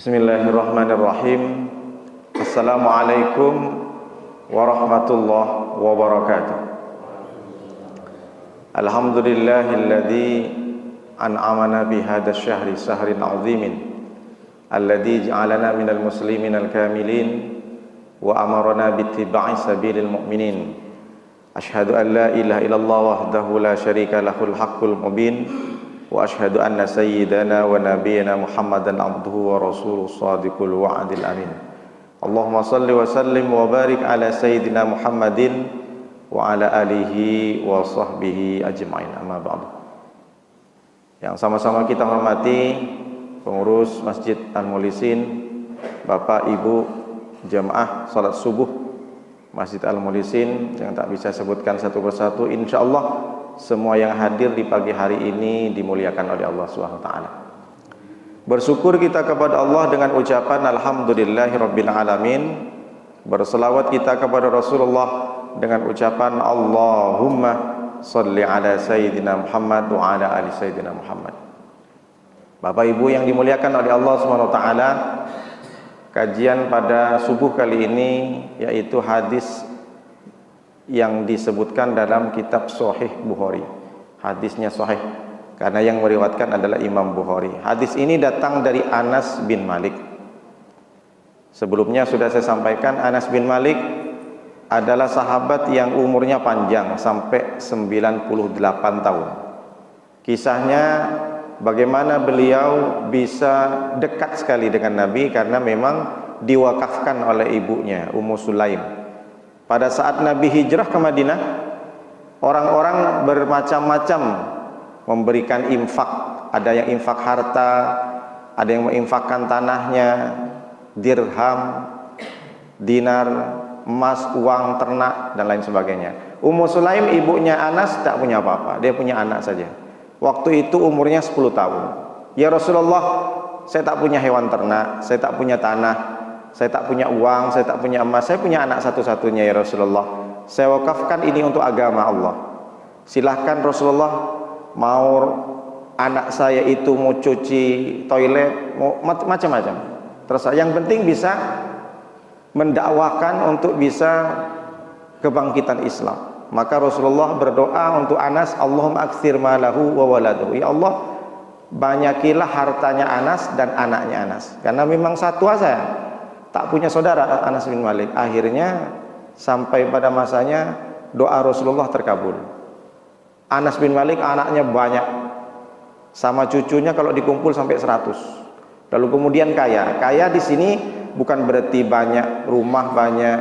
Bismillahirrahmanirrahim. Assalamualaikum warahmatullahi wabarakatuh. Alhamdulillahilladzi an'amana bihadza syahri syahrin 'azimin alladzi ja'alana minal muslimin al-kamilin wa amarna bittiba'i sabilil mu'minin. Asyhadu an la ilaha illallah wahdahu la syarika lahul haqqul mubin wa asyhadu anna sayyidana wa nabiyyana Muhammadan abduhu wa rasuluhu shadiqul wa'dil amin. Allahumma salli wa sallim wa barik ala sayyidina Muhammadin wa ala alihi wa sahbihi ajma'in. Amma ba'du. Yang sama-sama kita hormati pengurus Masjid Al-Mulisin, Bapak Ibu jamaah salat subuh Masjid Al-Mulisin yang tak bisa sebutkan satu persatu, insyaallah semua yang hadir di pagi hari ini dimuliakan oleh Allah SWT. Bersyukur kita kepada Allah dengan ucapan alhamdulillahirabbil alamin. Berselawat kita kepada Rasulullah dengan ucapan Allahumma shalli ala sayyidina Muhammad wa ala ali sayyidina Muhammad. Bapak Ibu yang dimuliakan oleh Allah SWT, kajian pada subuh kali ini yaitu hadis yang disebutkan dalam kitab Sahih Bukhari. Hadisnya sahih karena yang meriwayatkan adalah Imam Bukhari. Hadis ini datang dari Anas bin Malik. Sebelumnya sudah saya sampaikan, Anas bin Malik adalah sahabat yang umurnya panjang sampai 98 tahun. Kisahnya bagaimana beliau bisa dekat sekali dengan Nabi karena memang diwakafkan oleh ibunya Ummu Sulaim. Pada saat Nabi hijrah ke Madinah, orang-orang bermacam-macam memberikan infak. Ada yang infak harta, ada yang menginfakkan tanahnya, dirham, dinar, emas, uang, ternak, dan lain sebagainya. Ummu Sulaim, ibunya Anas, tak punya apa-apa. Dia punya anak saja. Waktu itu umurnya 10 tahun. Ya Rasulullah, saya tak punya hewan ternak, saya tak punya tanah, saya tak punya uang, saya tak punya emas, saya punya anak satu-satunya ya Rasulullah. Saya wakafkan ini untuk agama Allah. Silahkan Rasulullah, mau anak saya itu mau cuci toilet, mau macam-macam. Terus yang penting bisa mendakwakan untuk bisa kebangkitan Islam. Maka Rasulullah berdoa untuk Anas, Allahumma aktsir malahu wa waladuhu. Ya Allah, banyakilah hartanya Anas dan anaknya Anas. Karena memang satwa saya tak punya saudara, Anas bin Malik. Akhirnya sampai pada masanya doa Rasulullah terkabul. Anas bin Malik anaknya banyak, sama cucunya kalau dikumpul sampai 100. Lalu kemudian kaya. Kaya di sini bukan berarti banyak rumah, banyak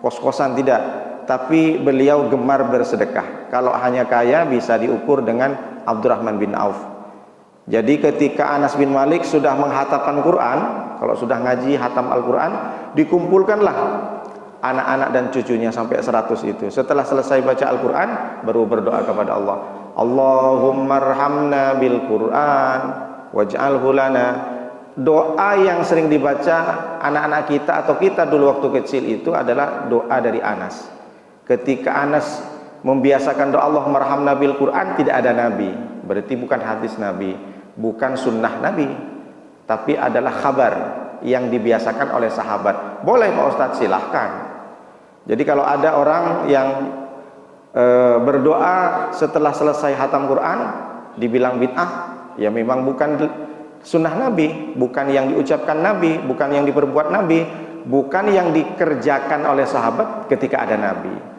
kos-kosan, tidak. Tapi beliau gemar bersedekah. Kalau hanya kaya bisa diukur dengan Abdurrahman bin Auf. Jadi ketika Anas bin Malik sudah menghatamkan Quran, kalau sudah ngaji hatam Al-Quran, dikumpulkanlah anak-anak dan cucunya sampai 100 itu. Setelah selesai baca Al-Quran, baru berdoa kepada Allah, Allahumma arhamna bil Quran waj'alhu lana. Doa yang sering dibaca anak-anak kita atau kita dulu waktu kecil itu adalah doa dari Anas. Ketika Anas membiasakan doa Allahumma arhamna bil Quran, tidak ada Nabi, berarti bukan hadis Nabi, bukan sunnah Nabi, tapi adalah khabar yang dibiasakan oleh sahabat. Boleh Pak Ustadz, silahkan. Jadi kalau ada orang yang berdoa setelah selesai hatam Quran dibilang bid'ah, ya memang bukan sunnah Nabi, bukan yang diucapkan Nabi, bukan yang diperbuat Nabi, bukan yang dikerjakan oleh sahabat ketika ada Nabi.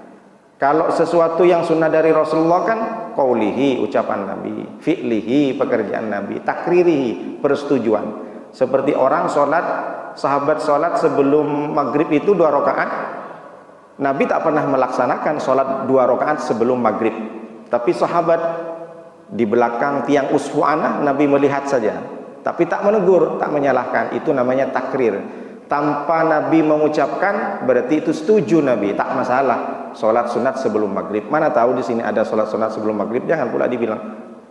Kalau sesuatu yang sunnah dari Rasulullah kan qaulihi, ucapan Nabi, fi'lihi, pekerjaan Nabi, takririhi, persetujuan. Seperti orang sholat, sahabat sholat sebelum maghrib itu 2 rakaat. Nabi tak pernah melaksanakan sholat 2 rakaat sebelum maghrib. Tapi sahabat di belakang tiang usfu'anah, Nabi melihat saja, tapi tak menegur, tak menyalahkan. Itu namanya takrir. Tanpa Nabi mengucapkan berarti itu setuju Nabi, tak masalah. Sholat sunat sebelum maghrib. Mana tahu di sini ada sholat sunat sebelum maghrib? Jangan pula dibilang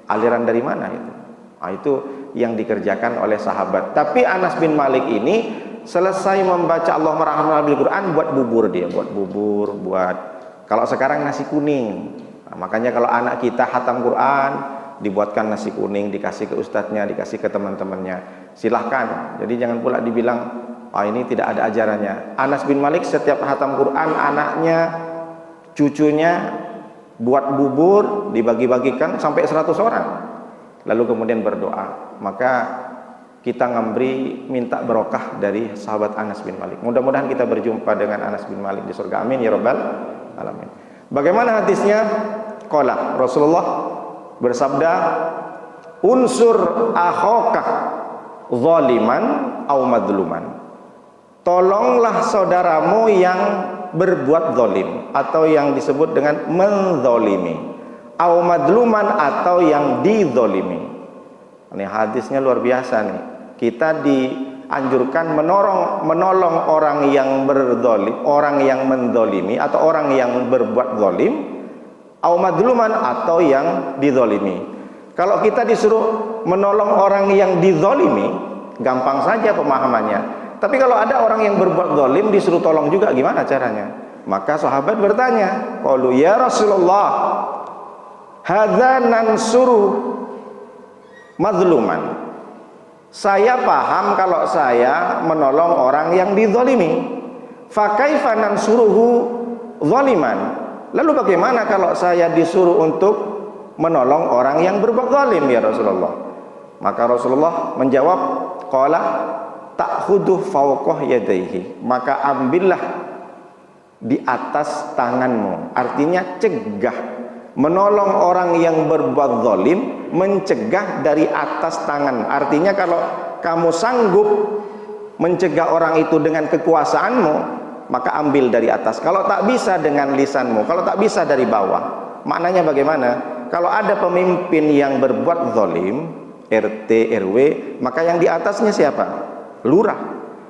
aliran dari mana itu. Nah, itu yang dikerjakan oleh sahabat. Tapi Anas bin Malik ini selesai membaca Allah merahmati bil Quran, buat bubur dia, buat kalau sekarang nasi kuning. Nah, makanya kalau anak kita hatam Quran, dibuatkan nasi kuning, dikasih ke ustadznya, dikasih ke teman-temannya, silahkan. Jadi jangan pula dibilang, ini tidak ada ajarannya. Anas bin Malik setiap khatam Quran, anaknya, cucunya buat bubur, dibagi-bagikan sampai 100 orang, lalu kemudian berdoa. Maka kita minta barokah dari sahabat Anas bin Malik. Mudah-mudahan kita berjumpa dengan Anas bin Malik di surga. Amin ya rabbal alamin. Bagaimana hadisnya? Qala Rasulullah bersabda, unsur akhaka zaliman au madluman. Tolonglah saudaramu yang berbuat zalim atau yang disebut dengan menzalimi, au madluman atau yang dizalimi. Ini hadisnya luar biasa nih. Kita dianjurkan menolong orang yang berzalim, orang yang menzalimi atau orang yang berbuat zalim, au madluman atau yang dizalimi. Kalau kita disuruh menolong orang yang dizalimi, gampang saja pemahamannya. Tapi kalau ada orang yang berbuat zalim disuruh tolong juga, gimana caranya? Maka sahabat bertanya, qalu ya Rasulullah, hadza nansuru mazluman. Saya paham kalau saya menolong orang yang dizalimi. Fa kaifa nansuruhu zaliman? Lalu bagaimana kalau saya disuruh untuk menolong orang yang berbuat zalim ya Rasulullah? Maka Rasulullah menjawab, qala ta'khudhu fawqa yadayhi, maka ambillah di atas tanganmu. Artinya cegah, menolong orang yang berbuat zalim, mencegah dari atas tangan. Artinya kalau kamu sanggup mencegah orang itu dengan kekuasaanmu, maka ambil dari atas. Kalau tak bisa dengan lisanmu, kalau tak bisa dari bawah. Maknanya bagaimana? Kalau ada pemimpin yang berbuat zalim, RT, RW, maka yang di atasnya siapa? Lurah.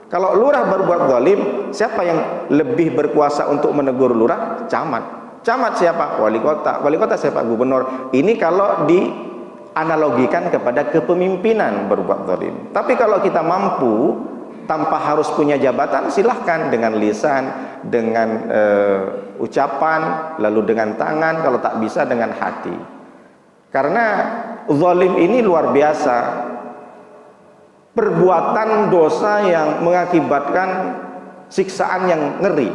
Kalau lurah berbuat zalim, siapa yang lebih berkuasa untuk menegur lurah? Camat. Camat siapa? Wali kota. Wali kota siapa? Gubernur. Ini kalau dianalogikan kepada kepemimpinan berbuat zalim. Tapi kalau kita mampu tanpa harus punya jabatan, silahkan dengan lisan, dengan ucapan, lalu dengan tangan, kalau tak bisa dengan hati. Karena zalim ini luar biasa. Perbuatan dosa yang mengakibatkan siksaan yang ngeri.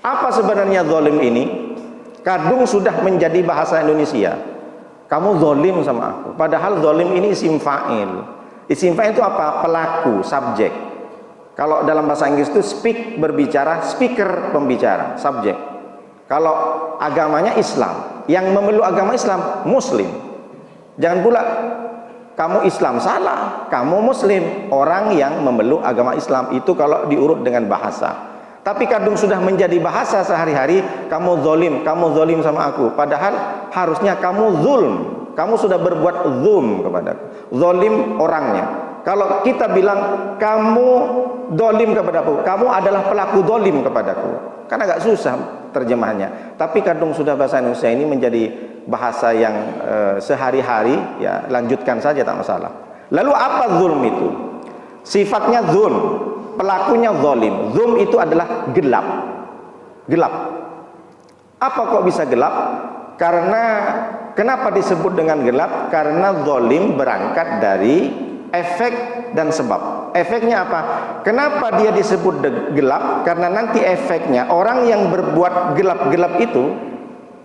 Apa sebenarnya zalim ini? Kadung sudah menjadi bahasa Indonesia. Kamu zalim sama aku. Padahal zalim ini isim fa'il. Isim fa'il itu apa? Pelaku, subjek. Kalau dalam bahasa Inggris itu speak, berbicara, speaker, pembicara, subjek. Kalau agamanya Islam, yang memeluk agama Islam Muslim. Jangan pula kamu Islam, salah, kamu Muslim, orang yang memeluk agama Islam. Itu kalau diurut dengan bahasa. Tapi kadung sudah menjadi bahasa sehari-hari, kamu zalim sama aku. Padahal harusnya kamu zulm, kamu sudah berbuat zulm kepadaku. Zalim orangnya. Kalau kita bilang kamu zalim kepadaku, kamu adalah pelaku zalim kepadaku, kan agak susah terjemahannya. Tapi kadung sudah bahasa Indonesia ini menjadi bahasa yang sehari-hari, ya lanjutkan saja tak masalah. Lalu apa zulm itu? Sifatnya zulm, pelakunya zalim. Zulm itu adalah gelap. Gelap. Apa kok bisa gelap? Karena kenapa disebut dengan gelap? Karena zalim berangkat dari efek dan sebab. Efeknya apa? Kenapa dia disebut gelap? Karena nanti efeknya orang yang berbuat gelap-gelap itu,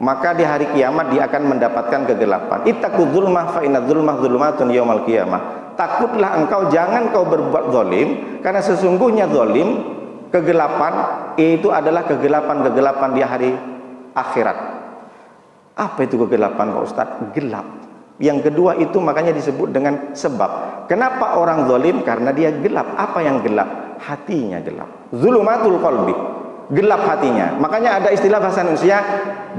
maka di hari kiamat dia akan mendapatkan kegelapan. Ittaqu dzulma fa inna dzulma dzulumatun yaumal qiyamah. Takutlah engkau, jangan kau berbuat zalim, karena sesungguhnya zalim, kegelapan itu adalah kegelapan-kegelapan di hari akhirat. Apa itu kegelapan Pak Ustaz? Gelap. Yang kedua itu makanya disebut dengan sebab. Kenapa orang zalim? Karena dia gelap. Apa yang gelap? Hatinya gelap. Zulumatul qalbi. Gelap hatinya. Makanya ada istilah bahasa Indonesia,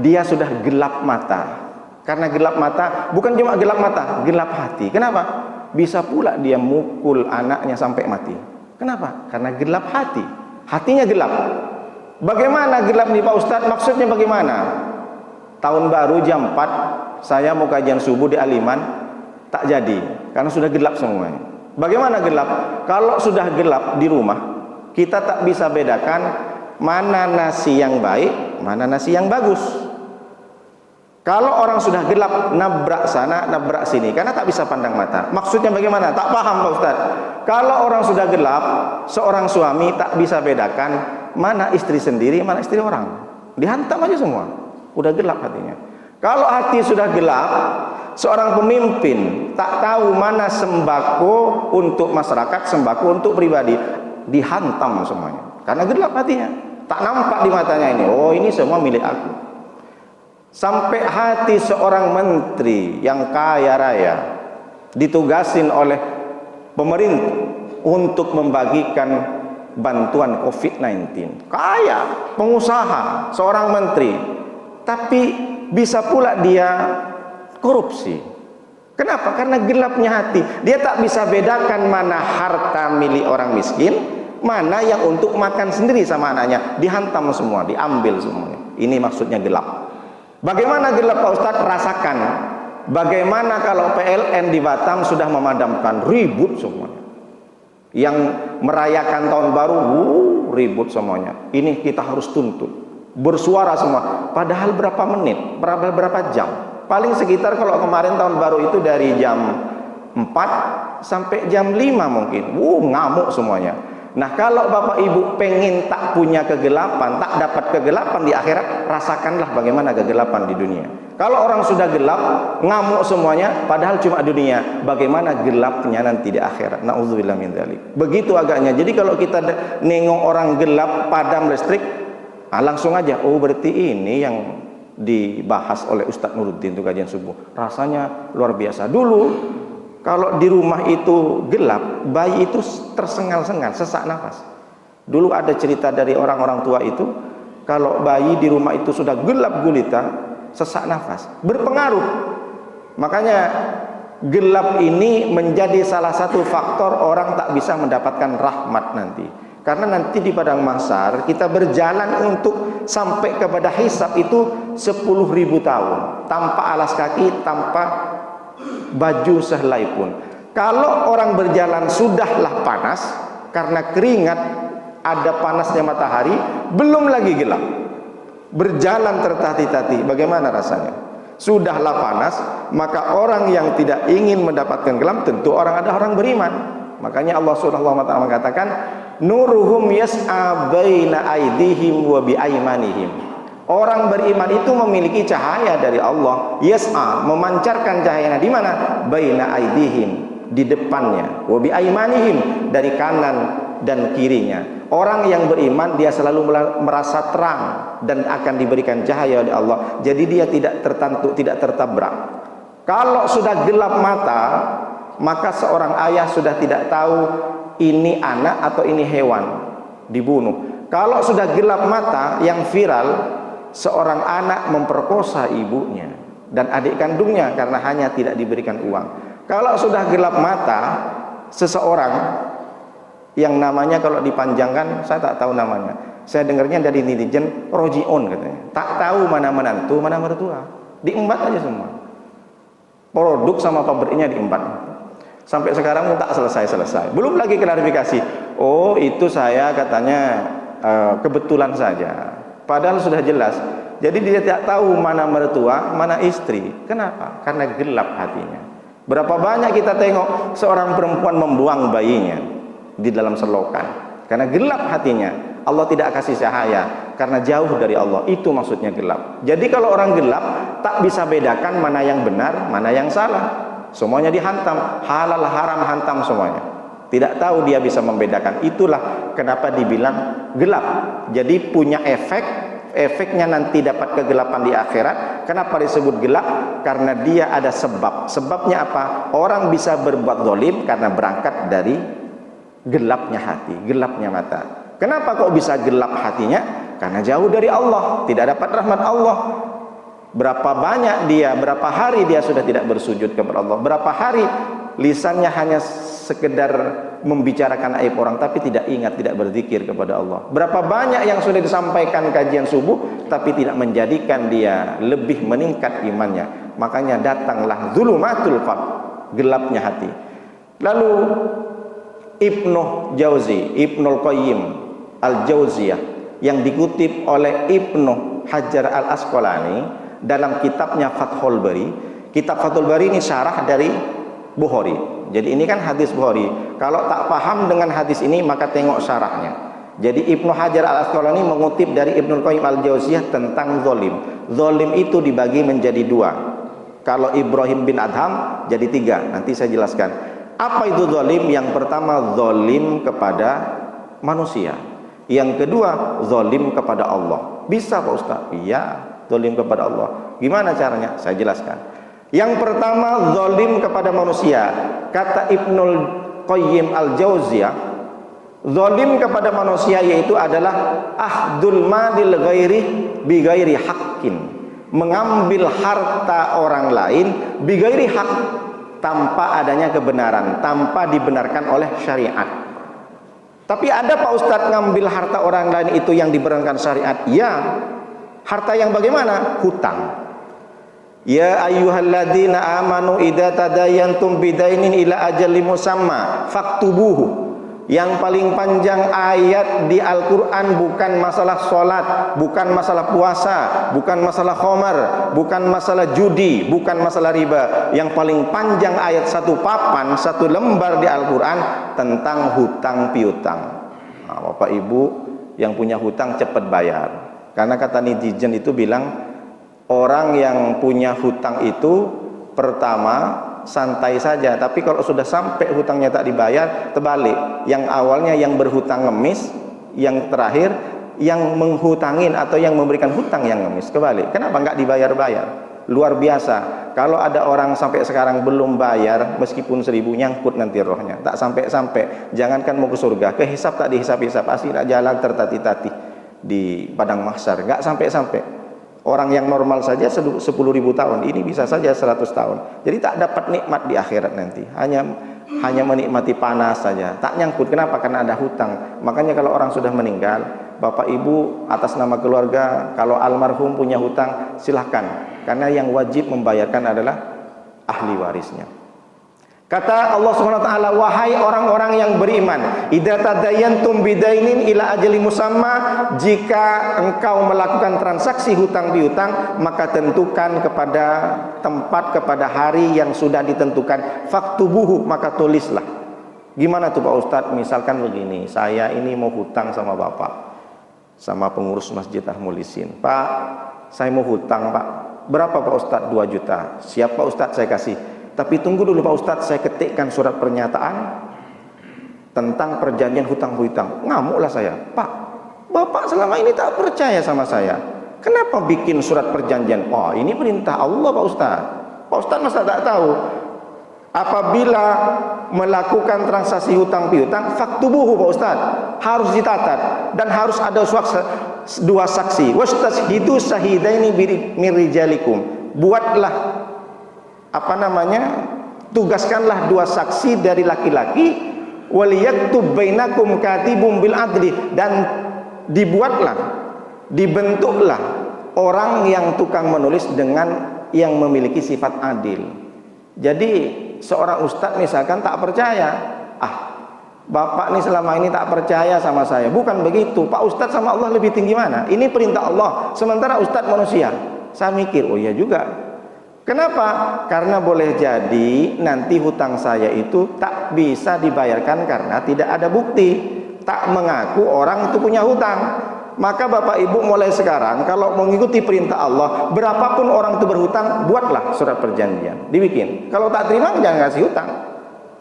dia sudah gelap mata. Karena gelap mata, bukan cuma gelap mata, gelap hati. Kenapa? Bisa pula dia mukul anaknya sampai mati. Kenapa? Karena gelap hati. Hatinya gelap. Bagaimana gelap nih Pak Ustadz? Maksudnya bagaimana? Tahun baru jam 4 saya mau kajian subuh di Aliman, tak jadi karena sudah gelap semuanya. Bagaimana gelap? Kalau sudah gelap di rumah, kita tak bisa bedakan mana nasi yang baik, mana nasi yang bagus. Kalau orang sudah gelap, nabrak sana, nabrak sini, karena tak bisa pandang mata. Maksudnya bagaimana? Tak paham Pak Ustaz. Kalau orang sudah gelap, seorang suami tak bisa bedakan mana istri sendiri, mana istri orang. Dihantam aja semua. Udah gelap hatinya. Kalau hati sudah gelap, seorang pemimpin tak tahu mana sembako untuk masyarakat, sembako untuk pribadi, dihantam semuanya. Karena gelap hatinya. Tak nampak di matanya ini. Oh, ini semua milik aku. Sampai hati seorang menteri yang kaya raya ditugasin oleh pemerintah untuk membagikan bantuan COVID-19. Kaya, pengusaha, seorang menteri, tapi bisa pula dia korupsi. Kenapa? Karena gelapnya hati. Dia tak bisa bedakan mana harta milik orang miskin, mana yang untuk makan sendiri sama anaknya. Dihantam semua, diambil semuanya. Ini maksudnya gelap. Bagaimana gelap Pak Ustadz? Rasakan. Bagaimana kalau PLN di Batam sudah memadamkan, ribut semuanya. Yang merayakan tahun baru, ribut semuanya. Ini kita harus tuntut. Bersuara semua. Padahal berapa menit, berapa jam. Paling sekitar kalau kemarin tahun baru itu dari jam 4 sampai jam 5 mungkin. Ngamuk semuanya. Nah, kalau Bapak Ibu pengen tak punya kegelapan, tak dapat kegelapan di akhirat, rasakanlah bagaimana kegelapan di dunia. Kalau orang sudah gelap, ngamuk semuanya, padahal cuma dunia. Bagaimana gelapnya nanti di akhirat? Nauzubillah min dzalik. Begitu agaknya. Jadi kalau kita nengok orang gelap, padam listrik, langsung aja, oh berarti ini yang dibahas oleh Ustadz Nuruddin itu kajian subuh. Rasanya luar biasa. Dulu kalau di rumah itu gelap, bayi itu tersengal-sengal, sesak nafas. Dulu ada cerita dari orang-orang tua itu, kalau bayi di rumah itu sudah gelap gulita, sesak nafas, berpengaruh. Makanya gelap ini menjadi salah satu faktor orang tak bisa mendapatkan rahmat nanti. Karena nanti di padang mahsyar kita berjalan untuk sampai kepada hisab itu 10.000 tahun, tanpa alas kaki, tanpa baju sehelai pun. Kalau orang berjalan sudahlah panas karena keringat, ada panasnya matahari, belum lagi gelap, berjalan tertati-tati, bagaimana rasanya? Sudahlah panas, maka orang yang tidak ingin mendapatkan gelap tentu ada orang beriman. Makanya Allah Subhanahu wa taala mengatakan, nuruhum yas'a baina aydihim wa bi aymanihim. Orang beriman itu memiliki cahaya dari Allah, yas'a, memancarkan cahayanya di mana? Baina aydihim, di depannya, wa bi aymanihim, dari kanan dan kirinya. Orang yang beriman dia selalu merasa terang dan akan diberikan cahaya oleh Allah. Jadi dia tidak tertantuk, tidak tertabrak. Kalau sudah gelap mata, maka seorang ayah sudah tidak tahu ini anak atau ini hewan, dibunuh. Kalau sudah gelap mata, yang viral seorang anak memperkosa ibunya dan adik kandungnya karena hanya tidak diberikan uang. Kalau sudah gelap mata, seseorang yang namanya kalau dipanjangkan, saya tak tahu namanya, saya dengarnya dari netizen, rojion katanya, tak tahu mana menantu mana mertua, diembat aja semua, produk sama pabriknya diembat. Sampai sekarang pun tak selesai. Belum lagi klarifikasi, oh itu saya katanya kebetulan saja, padahal sudah jelas. Jadi dia tidak tahu mana mertua, mana istri. Kenapa? Karena gelap hatinya. Berapa banyak kita tengok seorang perempuan membuang bayinya di dalam selokan karena gelap hatinya. Allah tidak kasih cahaya karena jauh dari Allah. Itu maksudnya gelap. Jadi kalau orang gelap tak bisa bedakan mana yang benar, mana yang salah. Semuanya dihantam, halal haram hantam semuanya. Tidak tahu dia bisa membedakan. Itulah kenapa dibilang gelap. Jadi punya efeknya nanti dapat kegelapan di akhirat. Kenapa disebut gelap? Karena dia ada sebab. Sebabnya apa? Orang bisa berbuat zalim karena berangkat dari gelapnya hati, gelapnya mata. Kenapa kok bisa gelap hatinya? Karena jauh dari Allah, tidak dapat rahmat Allah. Berapa banyak dia, berapa hari dia sudah tidak bersujud kepada Allah, berapa hari lisannya hanya sekedar membicarakan aib orang tapi tidak ingat, tidak berzikir kepada Allah. Berapa banyak yang sudah disampaikan kajian subuh tapi tidak menjadikan dia lebih meningkat imannya. Makanya datanglah zulumatul qalb, gelapnya hati. Lalu Ibnu Jauzi, Ibnul Qayyim Al-Jauziyah yang dikutip oleh Ibnu Hajar Al-Asqalani, dalam kitabnya Fathul Bari. Kitab Fathul Bari ini syarah dari Bukhari. Jadi ini kan hadis Bukhari. Kalau tak paham dengan hadis ini maka tengok syarahnya. Jadi Ibnu Hajar Al-Asqalani mengutip dari Ibnu Qayyim Al-Jauziyah tentang zalim. Zalim itu dibagi menjadi dua. Kalau Ibrahim bin Adham jadi tiga. Nanti saya jelaskan. Apa itu zalim? Yang pertama zalim kepada manusia. Yang kedua zalim kepada Allah. Bisa Pak Ustaz? Iya, zalim kepada Allah. Gimana caranya? Saya jelaskan. Yang pertama zalim kepada manusia. Kata Ibnul Qayyim Al-Jauziyah, zalim kepada manusia yaitu adalah ahdul malil ghairi bi ghairi haqqin. Mengambil harta orang lain bi ghairi haq, tanpa adanya kebenaran, tanpa dibenarkan oleh syariat. Tapi ada Pak Ustadz ngambil harta orang lain itu yang dibenarkan syariat? Ya. Harta yang bagaimana? Hutang. Ya ayyuhalladzina amanu idza tadayantum bidainin ila ajalin musamma faktubuhu. Yang paling panjang ayat di Al-Quran bukan masalah sholat, bukan masalah puasa, bukan masalah khamar, bukan masalah judi, bukan masalah riba. Yang paling panjang ayat satu papan, satu lembar di Al-Quran tentang hutang piutang. Nah, Bapak Ibu yang punya hutang cepat bayar. Karena kata netizen itu bilang, orang yang punya hutang itu pertama santai saja, tapi kalau sudah sampai hutangnya tak dibayar, terbalik. Yang awalnya yang berhutang ngemis, yang terakhir yang menghutangin atau yang memberikan hutang yang ngemis, kebalik. Kenapa nggak dibayar-bayar? Luar biasa. Kalau ada orang sampai sekarang belum bayar, meskipun 1000 nyangkut nanti rohnya, tak sampai-sampai. Jangankan mau ke surga, ke hisab tak dihisab-hisab, pasti tak jalan tertati-tati di padang mahsyar, nggak sampai-sampai. Orang yang normal saja 10.000 tahun, ini bisa saja 100 tahun. Jadi tak dapat nikmat di akhirat nanti. Hanya menikmati panas saja. Tak nyangkut. Kenapa? Karena ada hutang. Makanya kalau orang sudah meninggal, Bapak Ibu atas nama keluarga, kalau almarhum punya hutang, silahkan. Karena yang wajib membayarkan adalah ahli warisnya. Kata Allah Subhanahu wa taala, wahai orang-orang yang beriman, idza tadayantum bidainin ila ajali musamma, jika engkau melakukan transaksi hutang piutang, maka tentukan kepada tempat, kepada hari yang sudah ditentukan, faktubuhu, maka tulislah. Gimana tuh Pak Ustadz? Misalkan begini, saya ini mau hutang sama Bapak, sama pengurus Masjid Al-Mulisin. Pak, saya mau hutang Pak. Berapa Pak Ustadz? 2 juta. Siap Pak Ustadz, saya kasih. Tapi tunggu dulu Pak Ustadz, saya ketikkan surat pernyataan tentang perjanjian hutang-hutang. Ngamuklah saya. Pak, Bapak selama ini tak percaya sama saya. Kenapa bikin surat perjanjian? Oh, ini perintah Allah Pak Ustadz. Pak Ustadz masa tak tahu? Apabila melakukan transaksi hutang piutang, faktubuhu Pak Ustadz, harus ditatat dan harus ada 2 saksi. Wastashhidu syahidaini min rijalikum. Buatlah tugaskanlah 2 saksi dari laki-laki, waliyaktub bainakum katibum bil adli, dan dibentuklah orang yang tukang menulis dengan yang memiliki sifat adil. Jadi seorang ustadz misalkan tak percaya, Bapak ini selama ini tak percaya sama saya. Bukan begitu, Pak Ustadz sama Allah lebih tinggi mana? Ini perintah Allah, sementara ustadz manusia. Saya mikir, oh iya juga. Kenapa? Karena boleh jadi nanti hutang saya itu tak bisa dibayarkan karena tidak ada bukti, tak mengaku orang itu punya hutang. Maka Bapak Ibu mulai sekarang kalau mengikuti perintah Allah, berapapun orang itu berhutang, buatlah surat perjanjian, dibikin. Kalau tak terima jangan kasih hutang.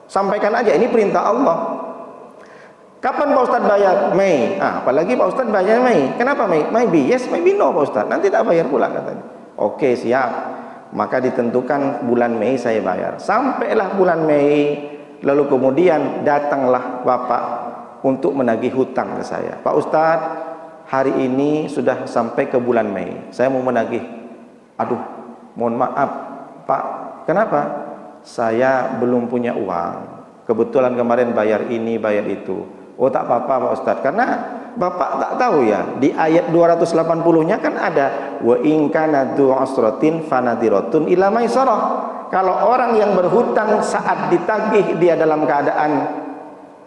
Sampaikan aja ini perintah Allah. Kapan Pak Ustadz bayar? Mei. Apalagi Pak Ustadz bayar Mei. Kenapa Mei? Maybe yes, maybe no Pak Ustadz. Nanti tak bayar pula katanya. Oke, siap. Maka ditentukan bulan Mei saya bayar. Sampailah bulan Mei, lalu kemudian datanglah Bapak untuk menagih hutang ke saya. Pak Ustadz, hari ini sudah sampai ke bulan Mei, saya mau menagih. Aduh, mohon maaf Pak, kenapa? Saya belum punya uang, kebetulan kemarin bayar ini, bayar itu. Oh tak apa-apa Pak Ustadz, karena Bapak tak tahu ya, di ayat 280-nya kan ada wa in kana dzu usratin fanadiratun ila maisarah. Kalau orang yang berhutang saat ditagih dia dalam keadaan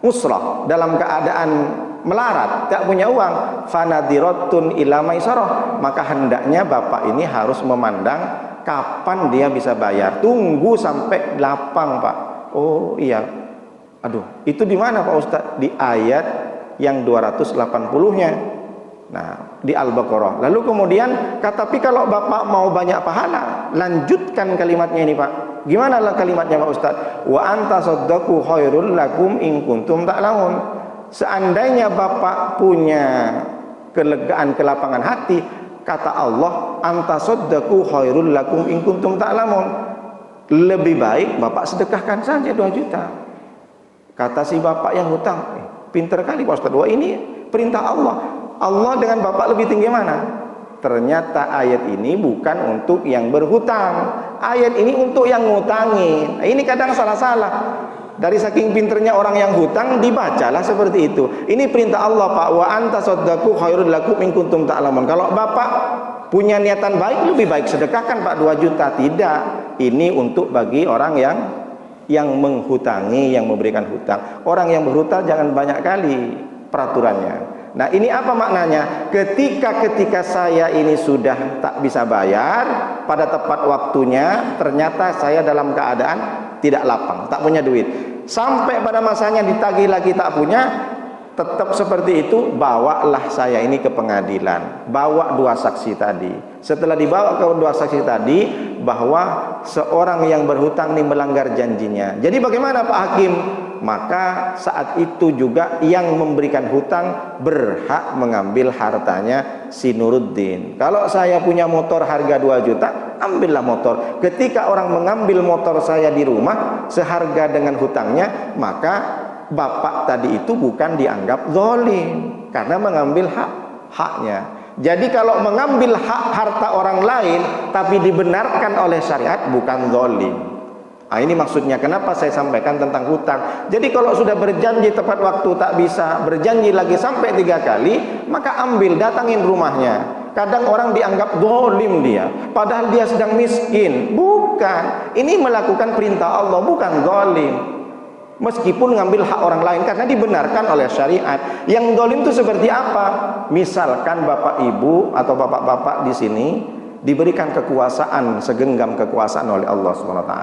usrah, dalam keadaan melarat, tak punya uang, fanadiratun ila maisarah, maka hendaknya bapak ini harus memandang kapan dia bisa bayar. Tunggu sampai lapang, Pak. Oh iya. Aduh, itu di mana Pak Ustaz? Di ayat yang 280-nya. Nah, di Al-Baqarah. Lalu kemudian tapi kalau bapak mau banyak pahala, lanjutkan kalimatnya ini, Pak. Gimana lah kalimatnya Pak Ustaz? Wa anta saddaqu khairul lakum in kuntum ta'lamun. Seandainya bapak punya kelegaan, kelapangan hati, kata Allah, anta saddaqu khairul lakum in kuntum ta'lamun. Lebih baik bapak sedekahkan saja 2 juta. Kata si bapak yang hutang, pinter kali Pak Ustaz. Wah, ini perintah Allah. Allah dengan bapak lebih tinggi mana? Ternyata ayat ini bukan untuk yang berhutang. Ayat ini untuk yang ngutangi. Ini kadang salah-salah. Dari saking pinternya orang yang hutang, dibacalah seperti itu. Ini perintah Allah, Pak. Wa anta saddaqu khairul lakum in kuntum ta'lamun. Kalau bapak punya niatan baik, lebih baik sedekahkan Pak 2 juta. Tidak. Ini untuk bagi orang yang menghutangi, yang memberikan hutang. Orang yang berhutang jangan banyak kali peraturannya. Nah, ini apa maknanya? Ketika saya ini sudah tak bisa bayar pada tepat waktunya, ternyata saya dalam keadaan tidak lapang, tak punya duit. Sampai pada masanya ditagih lagi tak punya, tetap seperti itu, bawalah saya ini ke pengadilan. Bawa 2 saksi tadi. Setelah dibawa ke 2 saksi tadi, bahwa seorang yang berhutang ini melanggar janjinya. Jadi bagaimana Pak Hakim? Maka saat itu juga yang memberikan hutang berhak mengambil hartanya si Nuruddin. Kalau saya punya motor harga 2 juta, ambillah motor. Ketika orang mengambil motor saya di rumah seharga dengan hutangnya, maka bapak tadi itu bukan dianggap zalim karena mengambil haknya. Jadi kalau mengambil hak harta orang lain tapi dibenarkan oleh syariat, bukan zalim. Nah, ini maksudnya kenapa saya sampaikan tentang hutang. Jadi kalau sudah berjanji tepat waktu tak bisa, berjanji lagi sampai 3 kali, maka ambil, datangin rumahnya. Kadang orang dianggap zalim dia, padahal dia sedang miskin. Bukan, ini melakukan perintah Allah, bukan zalim. Meskipun ngambil hak orang lain karena dibenarkan oleh syariat. Yang zalim itu seperti apa? Misalkan bapak ibu atau bapak-bapak di sini diberikan kekuasaan, segenggam kekuasaan oleh Allah SWT.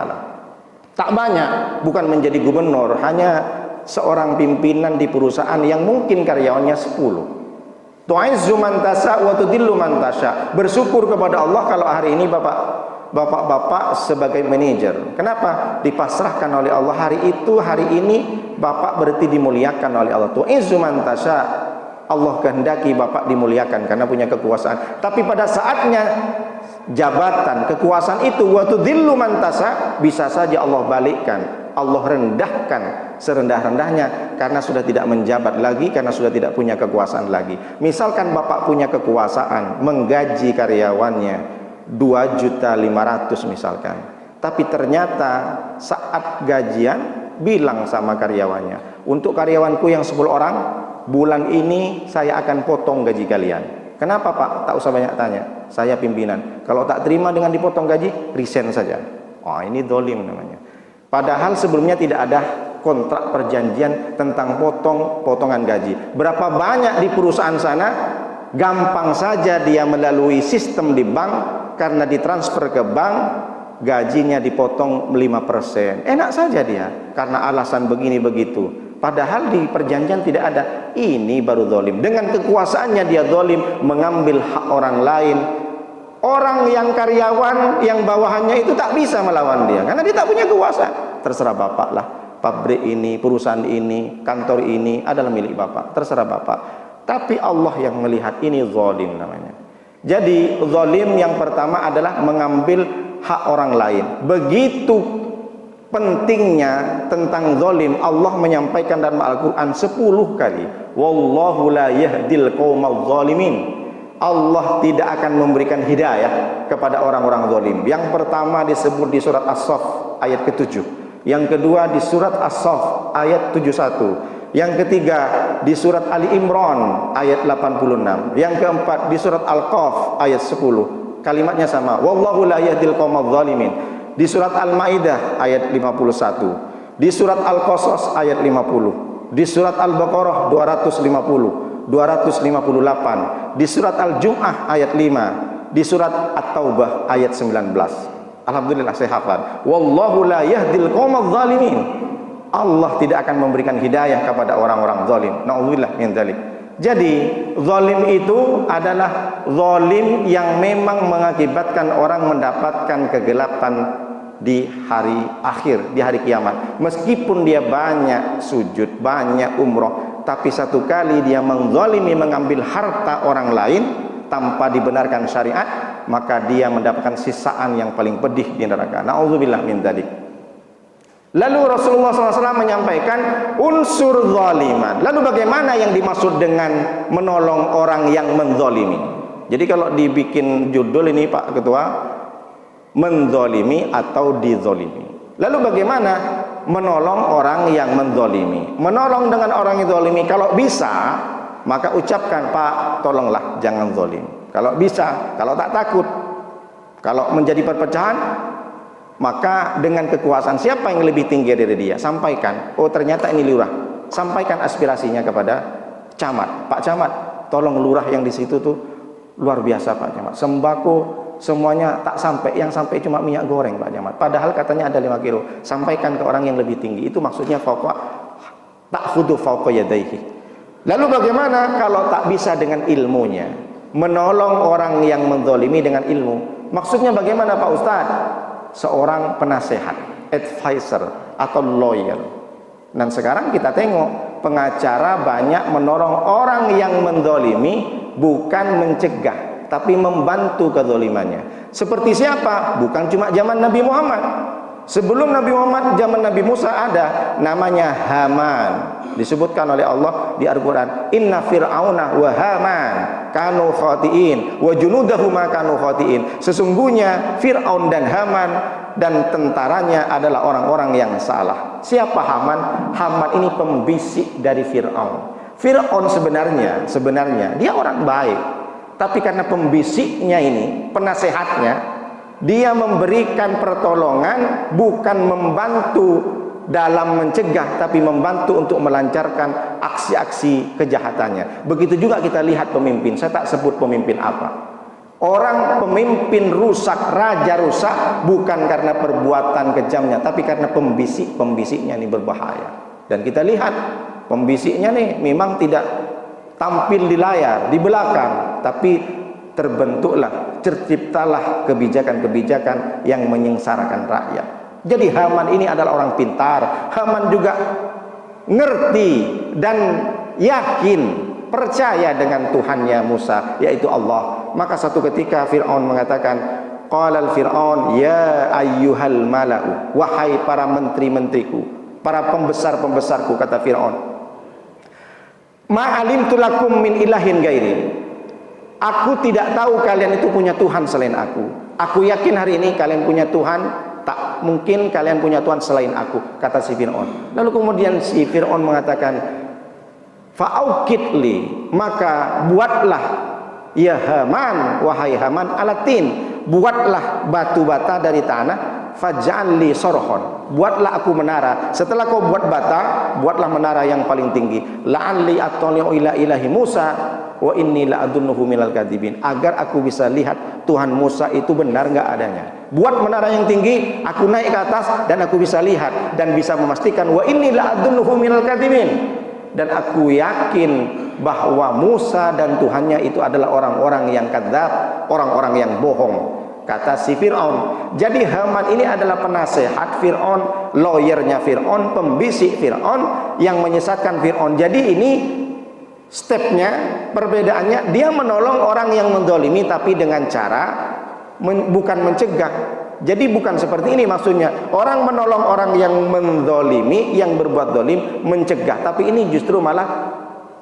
Tak banyak, bukan menjadi gubernur, hanya seorang pimpinan di perusahaan yang mungkin karyawannya 10. Tu'izzu man tasha wa tudillu man tasha. Bersyukur kepada Allah kalau hari ini bapak-bapak sebagai manajer. Kenapa? Dipasrahkan oleh Allah hari ini bapak berarti dimuliakan oleh Allah. Tu'izzu man tasha. Allah kehendaki bapak dimuliakan karena punya kekuasaan. Tapi pada saatnya jabatan, kekuasaan itu wa tudillu man tasha, bisa saja Allah balikkan. Allah rendahkan serendah-rendahnya karena sudah tidak menjabat lagi, karena sudah tidak punya kekuasaan lagi. Misalkan bapak punya kekuasaan menggaji karyawannya 2.500.000 misalkan, tapi ternyata saat gajian bilang sama karyawannya, untuk karyawanku yang 10 orang, bulan ini saya akan potong gaji kalian. Kenapa Pak? Tak usah banyak tanya, saya pimpinan. Kalau tak terima dengan dipotong gaji, resign saja. Oh, ini zalim namanya. Padahal sebelumnya tidak ada kontrak perjanjian tentang potongan gaji. Berapa banyak di perusahaan sana, gampang saja dia melalui sistem di bank, karena ditransfer ke bank, gajinya dipotong 5%. Enak saja dia, karena alasan begini begitu. Padahal di perjanjian tidak ada. Ini baru zalim. Dengan kekuasaannya dia zalim, mengambil hak orang lain. Orang yang karyawan, yang bawahannya itu tak bisa melawan dia, karena dia tak punya kekuasaan. Terserah bapak lah. Pabrik ini, perusahaan ini, kantor ini adalah milik bapak. Terserah bapak. Tapi Allah yang melihat, ini zalim namanya. Jadi zalim yang pertama adalah mengambil hak orang lain. Begitu pentingnya tentang zalim, Allah menyampaikan dalam Al-Quran 10 kali. Wallahu la yahdil qaumadz zalimin. Allah tidak akan memberikan hidayah kepada orang-orang zalim. Yang pertama disebut di surat As-Saff ayat ke-7. Yang kedua di surat As-Saff ayat 71. Yang ketiga di surat Ali Imran ayat 86. Yang keempat di surat Al-Qaf ayat 10. Kalimatnya sama. Wallahu la yahdil qaumadz zalimin. Di surat Al-Maidah ayat 51. Di surat Al-Qasas ayat 50. di surat Al-Baqarah 250, 258, di surat Al-Jum'ah ayat 5, di surat At-Taubah ayat 19. Alhamdulillah saya hafal. Wallahu la yahdil qaumadz zalimin. Allah tidak akan memberikan hidayah kepada orang-orang zalim. Na'udzubillah min dzalik. Jadi zalim itu adalah zalim yang memang mengakibatkan orang mendapatkan kegelapan di hari akhir, di hari kiamat. Meskipun dia banyak sujud, banyak umroh, tapi satu kali dia menzalimi, mengambil harta orang lain tanpa dibenarkan syariat, maka dia mendapatkan sisaan yang paling pedih di neraka. Na'udzubillah min dzalik. Lalu Rasulullah SAW menyampaikan unsur zaliman. Lalu bagaimana yang dimaksud dengan menolong orang yang menzalimi? Jadi kalau dibikin judul ini Pak Ketua, menzalimi atau dizalimi. Lalu bagaimana menolong orang yang menzalimi? Menolong dengan orang yang zalimi, kalau bisa maka ucapkan, Pak tolonglah jangan zalim. Kalau bisa, kalau tak takut, kalau menjadi perpecahan, maka dengan kekuasaan siapa yang lebih tinggi dari dia, sampaikan, oh ternyata ini lurah, sampaikan aspirasinya kepada camat. Pak camat, tolong lurah yang di situ tuh luar biasa Pak camat, sembako semuanya tak sampai, yang sampai cuma minyak goreng Pak camat, padahal katanya ada 5 kilo. Sampaikan ke orang yang lebih tinggi. Itu maksudnya fauqa, ta'khudhu fauqa yadayhi. Lalu bagaimana kalau tak bisa dengan ilmunya, menolong orang yang menzalimi dengan ilmu? Maksudnya bagaimana Pak Ustadz? Seorang penasehat, advisor atau lawyer. Dan sekarang kita tengok pengacara banyak menolong orang yang menzalimi, bukan mencegah tapi membantu kezalimannya. Seperti siapa? Bukan cuma zaman Nabi Muhammad. Sebelum Nabi Muhammad, zaman Nabi Musa ada namanya Haman. Disebutkan oleh Allah di Al-Quran, Inna fir'auna wa Haman kanu khati'in wa junudahuma kanu khati'in. Sesungguhnya Fir'aun dan Haman dan tentaranya adalah orang-orang yang salah. Siapa Haman? Haman ini pembisik dari Fir'aun. Fir'aun sebenarnya dia orang baik, tapi karena pembisiknya ini, penasehatnya, dia memberikan pertolongan, bukan membantu dalam mencegah, tapi membantu untuk melancarkan aksi-aksi kejahatannya. Begitu juga kita lihat pemimpin, saya tak sebut pemimpin apa. Orang pemimpin rusak, raja rusak, bukan karena perbuatan kejamnya, tapi karena pembisik-pembisiknya ini berbahaya. Dan kita lihat pembisiknya nih memang tidak tampil di layar, di belakang, tapi terbentuklah, terciptalah kebijakan-kebijakan yang menyengsarakan rakyat. Jadi Haman ini adalah orang pintar. Haman juga ngerti dan yakin, percaya dengan Tuhannya Musa, yaitu Allah. Maka satu ketika Fir'aun mengatakan, qala al-Fir'aun ya ayyuhal mala'u, wahai para menteri-menteriku, para pembesar-pembesarku, kata Fir'aun, ma'alimtu lakum min ilahin gairi. Aku tidak tahu kalian itu punya Tuhan selain aku. Aku yakin hari ini kalian punya Tuhan, tak mungkin kalian punya Tuhan selain aku, kata si Fir'aun. Lalu kemudian si Fir'aun mengatakan, fa'aukitli, maka buatlah ya Haman, wahai Haman, alatin, buatlah batu bata dari tanah, faj'alli sorhon, buatlah aku menara. Setelah kau buat bata, buatlah menara yang paling tinggi, la'alli attali'u ila ilahi Musa wa inni la'adunnuhu minal kadhibin, agar aku bisa lihat Tuhan Musa itu benar nggak adanya. Buat menara yang tinggi, aku naik ke atas dan aku bisa lihat dan bisa memastikan wa inni la'adunnuhu minal kadhibin, dan aku yakin bahwa Musa dan Tuhannya itu adalah orang-orang yang kadzab, orang-orang yang bohong, kata si Fir'aun. Jadi Haman ini adalah penasehat Fir'aun, lawyernya Fir'aun, pembisik Fir'aun yang menyesatkan Fir'aun. Jadi ini stepnya, perbedaannya, dia menolong orang yang menzalimi tapi dengan cara bukan mencegah. Jadi bukan seperti ini maksudnya. Orang menolong orang yang menzalimi, yang berbuat zalim, mencegah, tapi ini justru malah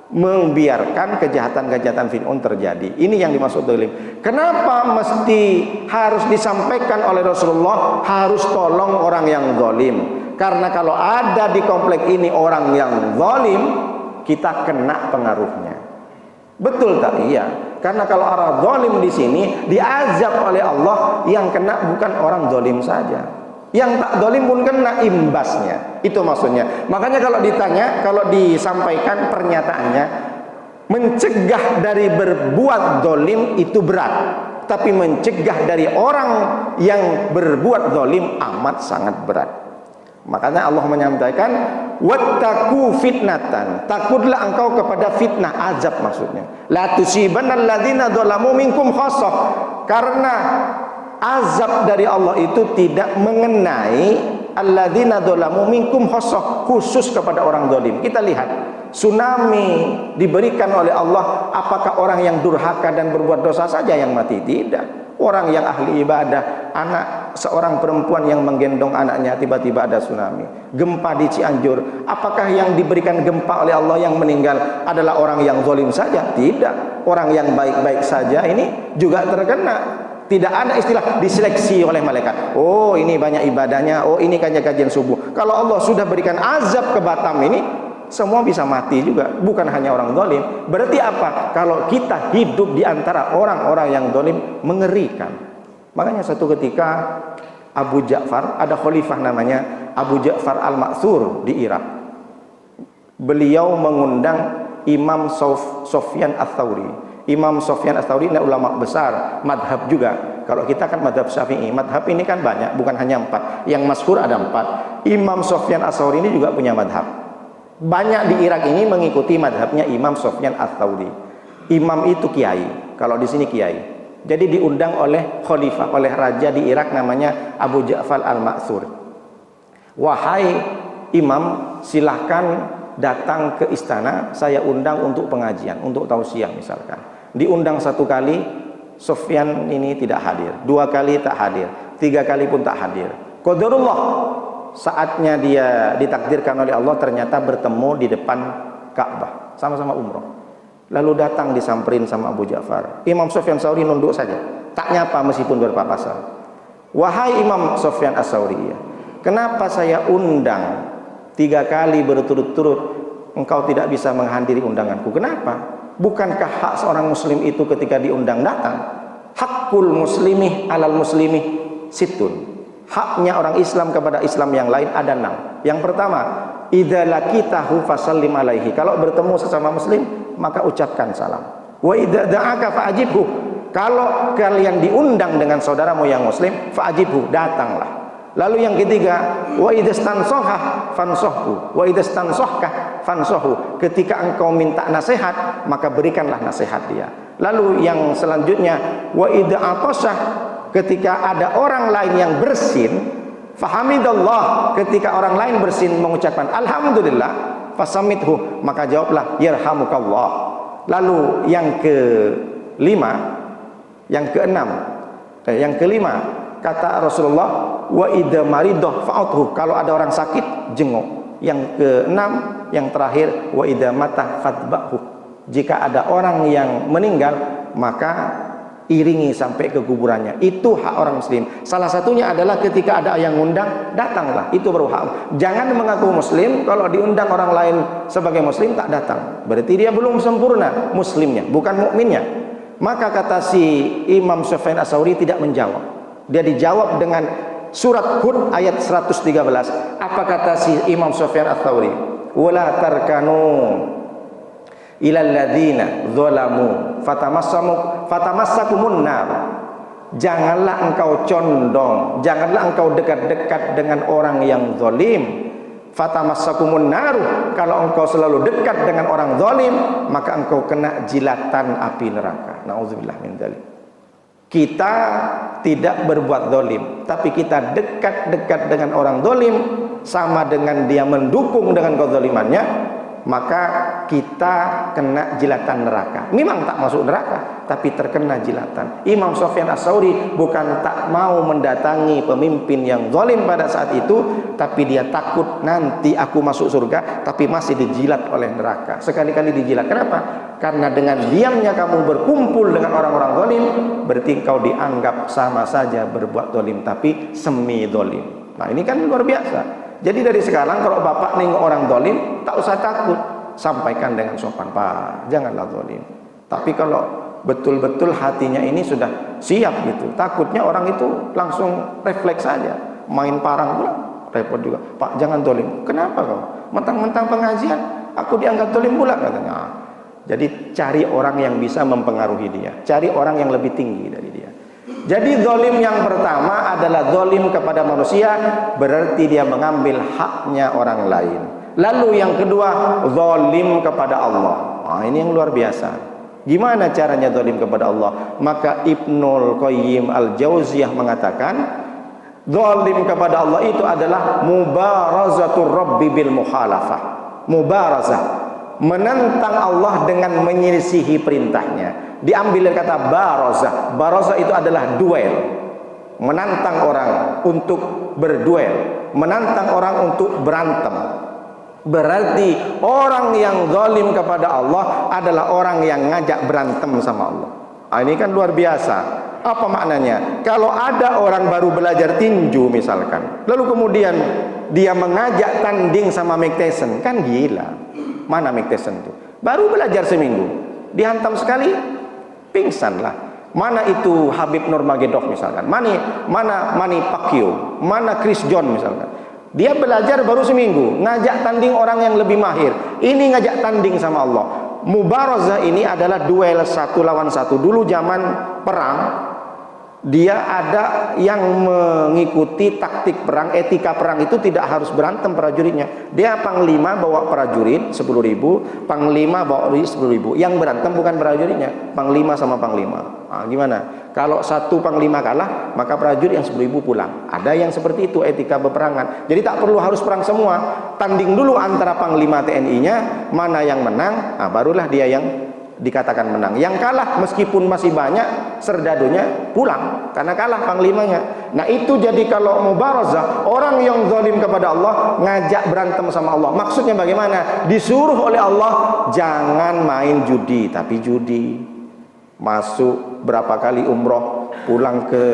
membiarkan kejahatan-kejahatan Fir'aun terjadi. Ini yang dimaksud zalim. Kenapa mesti harus disampaikan oleh Rasulullah harus tolong orang yang zalim? Karena kalau ada di komplek ini orang yang zalim, kita kena pengaruhnya. Betul tak? Iya. Karena kalau orang zalim di sini diazab oleh Allah, yang kena bukan orang zalim saja, Yang tak dolim pun kena imbasnya. Itu maksudnya. Makanya kalau ditanya, kalau disampaikan pernyataannya, mencegah dari berbuat dolim itu berat, tapi mencegah dari orang yang berbuat dolim amat sangat berat. Makanya Allah menyampaikan, wattaqu fitnatan, takutlah engkau kepada fitnah, azab maksudnya. La tusibannal ladzina dzalamu minkum khassah, karena azab dari Allah itu tidak mengenai alladzina dzalamu minkum khassah, khusus kepada orang zalim. Kita lihat tsunami diberikan oleh Allah, apakah orang yang durhaka dan berbuat dosa saja yang mati? Tidak. Orang yang ahli ibadah, anak seorang perempuan yang menggendong anaknya tiba-tiba ada tsunami. Gempa di Cianjur, apakah yang diberikan gempa oleh Allah yang meninggal adalah orang yang zalim saja? Tidak. Orang yang baik-baik saja ini juga terkena. Tidak ada istilah diseleksi oleh malaikat. Oh, ini banyak ibadahnya, oh ini kajian subuh. Kalau Allah sudah berikan azab ke Batam ini, semua bisa mati juga, bukan hanya orang zalim. Berarti apa? Kalau kita hidup di antara orang-orang yang zalim, mengerikan. Makanya satu ketika Abu Ja'far, ada khalifah namanya Abu Ja'far Al-Ma'thur di Irak. Beliau mengundang Imam Sufyan Ats-Tsauri. Imam Sufyan Ats-Tsauri ini ulama besar, madhab juga. Kalau kita kan madhab Syafi'i, madhab ini kan banyak, bukan hanya 4. Yang masyhur ada 4. Imam Sufyan Ats-Tsauri ini juga punya madhab. Banyak di Irak ini mengikuti madhabnya Imam Sufyan Ats-Tsauri. Imam itu kiai, kalau di sini kiai. Jadi diundang oleh khalifah, oleh raja di Irak namanya Abu Ja'far Al-Ma'thur. Wahai imam, silahkan datang ke istana, saya undang untuk pengajian, untuk tausiah misalkan. Diundang 1 kali, Sufyan ini tidak hadir. 2 kali tak hadir, 3 kali pun tak hadir. Qadarullah, saatnya dia ditakdirkan oleh Allah ternyata bertemu di depan Ka'bah, sama-sama umroh. Lalu datang disamperin sama Abu Ja'far. Imam Sufyan Ats-Tsauri nunduk saja, tak nyapa meskipun berpapasan. Wahai Imam Sufyan Ats-Tsauri, kenapa saya undang 3 kali berturut-turut engkau tidak bisa menghadiri undanganku? Kenapa? Bukankah hak seorang muslim itu ketika diundang datang? Hakul muslimi alal muslimi situn. Haknya orang Islam kepada Islam yang lain ada 6. Yang pertama, idza laqitahu fasallim alaihi. Kalau bertemu sesama muslim, maka ucapkan salam. Wa idza da'aka fa'ajibhu. Kalau kalian diundang dengan saudaramu yang muslim, fa'ajibhu, datanglah. Lalu yang ketiga, wa idzastansaha fansahhu, wa idzastansahka fansahu. Ketika engkau minta nasihat, maka berikanlah nasihat dia. Lalu yang selanjutnya, wa idza atasha, ketika ada orang lain yang bersin, fahamidallah, ketika orang lain bersin mengucapkan alhamdulillah, fasamithu, maka jawablah yarhamukallah. Lalu yang kelima, yang keenam, yang kelima, kata Rasulullah, wa idza maridah fa'udhu, kalau ada orang sakit jenguk. Yang keenam, yang terakhir, wa idza mata fatba'hu, jika ada orang yang meninggal maka iringi sampai ke kuburannya. Itu hak orang muslim. Salah satunya adalah ketika ada yang ngundang, datanglah. Itu baru hak. Jangan mengaku muslim kalau diundang orang lain sebagai muslim tak datang, berarti dia belum sempurna muslimnya, bukan mukminnya. Maka kata si Imam Sufyan Ats-Tsauri tidak menjawab. Dia dijawab dengan surat Hud ayat 113. Apa kata si Imam Sufyan Ats-Tsauri? Wala tarkanu ilal ladzina zalamu fatamassakumun nar. Janganlah engkau condong, janganlah engkau dekat-dekat dengan orang yang zalim. Fatamassakumun nar, kalau engkau selalu dekat dengan orang zalim, maka engkau kena jilatan api neraka. Nauzubillah min dzalik. Kita tidak berbuat zalim, tapi kita dekat-dekat dengan orang zalim, sama dengan dia mendukung dengan kezalimannya, maka kita kena jilatan neraka. Memang tak masuk neraka, tapi terkena jilatan. Imam Sufyan Ats-Tsauri bukan tak mau mendatangi pemimpin yang zalim pada saat itu, tapi dia takut nanti aku masuk surga tapi masih dijilat oleh neraka. Sekali-kali dijilat. Kenapa? Karena dengan diamnya kamu berkumpul dengan orang-orang zalim, berarti kau dianggap sama saja berbuat zalim tapi semi zalim. Nah, ini kan luar biasa. Jadi dari sekarang kalau bapak nengok orang zalim, tak usah takut, sampaikan dengan sopan, Pak, janganlah zalim. Tapi kalau betul-betul hatinya ini sudah siap gitu, takutnya orang itu langsung refleks saja. main parang pula, repot juga. Pak, jangan dolim. Kenapa kau? Mentang-mentang pengajian, aku dianggap dolim pula katanya. Jadi cari orang yang bisa mempengaruhi dia, cari orang yang lebih tinggi dari dia. Jadi dolim yang pertama adalah dolim kepada manusia, berarti dia mengambil haknya orang lain. Lalu yang kedua, dolim kepada Allah. Nah, ini yang luar biasa. Gimana caranya dolim kepada Allah? Maka Ibnul Qayyim Al-Jauziyah mengatakan, dolim kepada Allah itu adalah mubarazatur Rabbi bil mukhalafah. Mubarazah, menentang Allah dengan menyelisihi perintahnya. Diambil dari kata barazah. Barazah itu adalah duel, menantang orang untuk berduel, menantang orang untuk berantem. Berarti orang yang zalim kepada Allah adalah orang yang ngajak berantem sama Allah. Ini kan luar biasa. Apa maknanya? Kalau ada orang baru belajar tinju misalkan, lalu kemudian dia mengajak tanding sama Mike Tyson, kan gila. Mana Mike Tyson itu? Baru belajar seminggu, dihantam sekali, pingsan lah. Mana itu Habib Nurmagomedov misalkan? Mana Manny Pacquiao? Mana Chris John misalkan? Dia belajar baru seminggu, ngajak tanding orang yang lebih mahir. Ini ngajak tanding sama Allah. Mubarazah ini adalah duel satu lawan satu. Dulu zaman perang, dia ada yang mengikuti taktik perang, etika perang itu tidak harus berantem prajuritnya. Dia panglima bawa prajurit 10.000, panglima bawa 10.000. Yang berantem bukan prajuritnya, panglima sama panglima. Gimana? Kalau satu panglima kalah, maka prajurit yang 10.000 pulang. Ada yang seperti itu etika peperangan. Jadi tak perlu harus perang semua. Tanding dulu antara panglima TNI-nya, mana yang menang, barulah dia yang dikatakan menang. Yang kalah meskipun masih banyak serdadunya pulang karena kalah panglimanya. Nah itu jadi kalau mubarazah, orang yang zalim kepada Allah ngajak berantem sama Allah. Maksudnya bagaimana? Disuruh oleh Allah jangan main judi, tapi judi. Masuk berapa kali umroh, pulang ke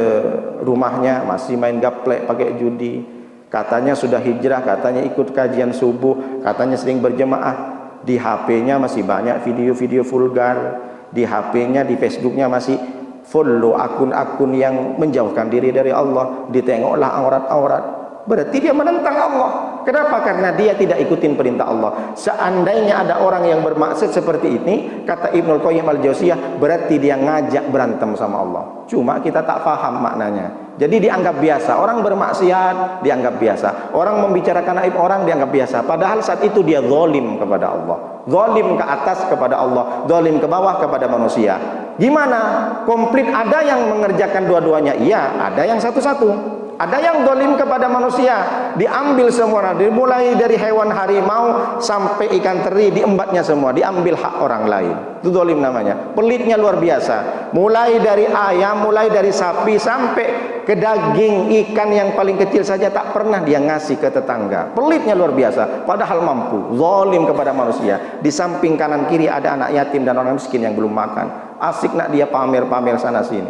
rumahnya masih main gaplek pakai judi. Katanya sudah hijrah, katanya ikut kajian subuh, katanya sering berjemaah. Di HP-nya masih banyak video-video vulgar, di HP-nya, di Facebook-nya masih follow akun-akun yang menjauhkan diri dari Allah, ditengoklah aurat-aurat. Berarti dia menentang Allah. Kenapa? Karena dia tidak ikutin perintah Allah. Seandainya ada orang yang bermaksud seperti ini, kata Ibnul Qayyim Al-Jauziyah, berarti dia ngajak berantem sama Allah. Cuma kita tak paham maknanya. Jadi dianggap biasa. Orang bermaksiat dianggap biasa. Orang membicarakan aib orang dianggap biasa. Padahal saat itu dia zalim kepada Allah. Zalim ke atas kepada Allah, zalim ke bawah kepada manusia. Gimana? Komplit ada yang mengerjakan dua-duanya? Iya, ada yang satu-satu. Ada yang zalim kepada manusia, diambil semua, dimulai dari hewan harimau sampai ikan teri, diembatnya semua, diambil hak orang lain. Itu zalim namanya. Pelitnya luar biasa. Mulai dari ayam, mulai dari sapi sampai ke daging ikan yang paling kecil saja tak pernah dia ngasih ke tetangga. Pelitnya luar biasa, padahal mampu. Zalim kepada manusia. Di samping kanan kiri ada anak yatim dan orang miskin yang belum makan. Asik nak dia pamer-pamer sana sini,